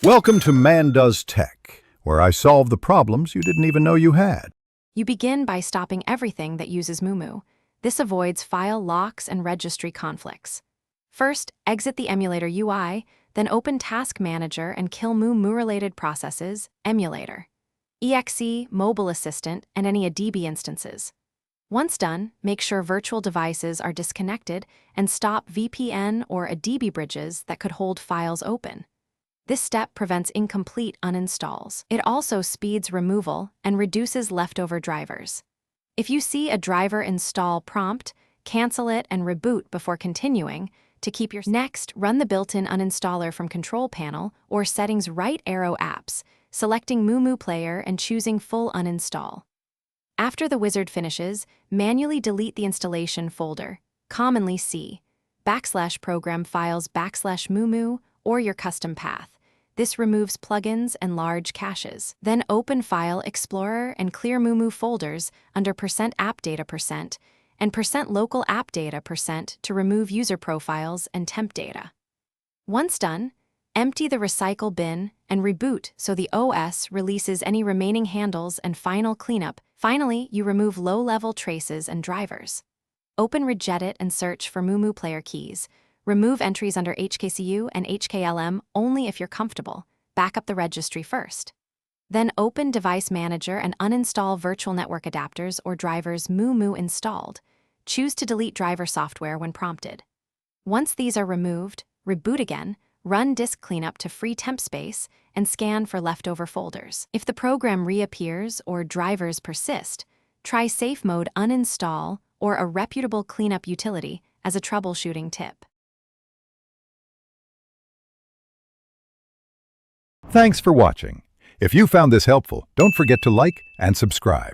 Welcome to Man Does Tech, where I solve the problems you didn't even know you had. You begin by stopping everything that uses Mumu. This avoids file locks and registry conflicts. First, exit the emulator UI, then open Task Manager and kill Mumu-related processes, Emulator, exe, Mobile Assistant, and any ADB instances. Once done, make sure virtual devices are disconnected and stop VPN or ADB bridges that could hold files open. This step prevents incomplete uninstalls. It also speeds removal and reduces leftover drivers. If you see a driver install prompt, cancel it and reboot before continuing to keep your. Next, run the built-in uninstaller from Control Panel or Settings right arrow apps, selecting Mumu Player and choosing Full Uninstall. After the wizard finishes, manually delete the installation folder, commonly C, /program files /Mumu, or your custom path. This removes plugins and large caches. Then open File Explorer and clear Mumu folders under %appdata% and %local app data% to remove user profiles and temp data. Once done, empty the recycle bin and reboot so the OS releases any remaining handles and final cleanup. Finally, you remove low-level traces and drivers. Open Regedit and search for Mumu player keys. Remove entries under HKCU and HKLM only if you're comfortable. Back up the registry first. Then open Device Manager and uninstall virtual network adapters or drivers Mumu installed. Choose to delete driver software when prompted. Once these are removed, reboot again, run disk cleanup to free temp space, and scan for leftover folders. If the program reappears or drivers persist, try Safe Mode Uninstall or a reputable cleanup utility as a troubleshooting tip. Thanks for watching. If you found this helpful, don't forget to like and subscribe.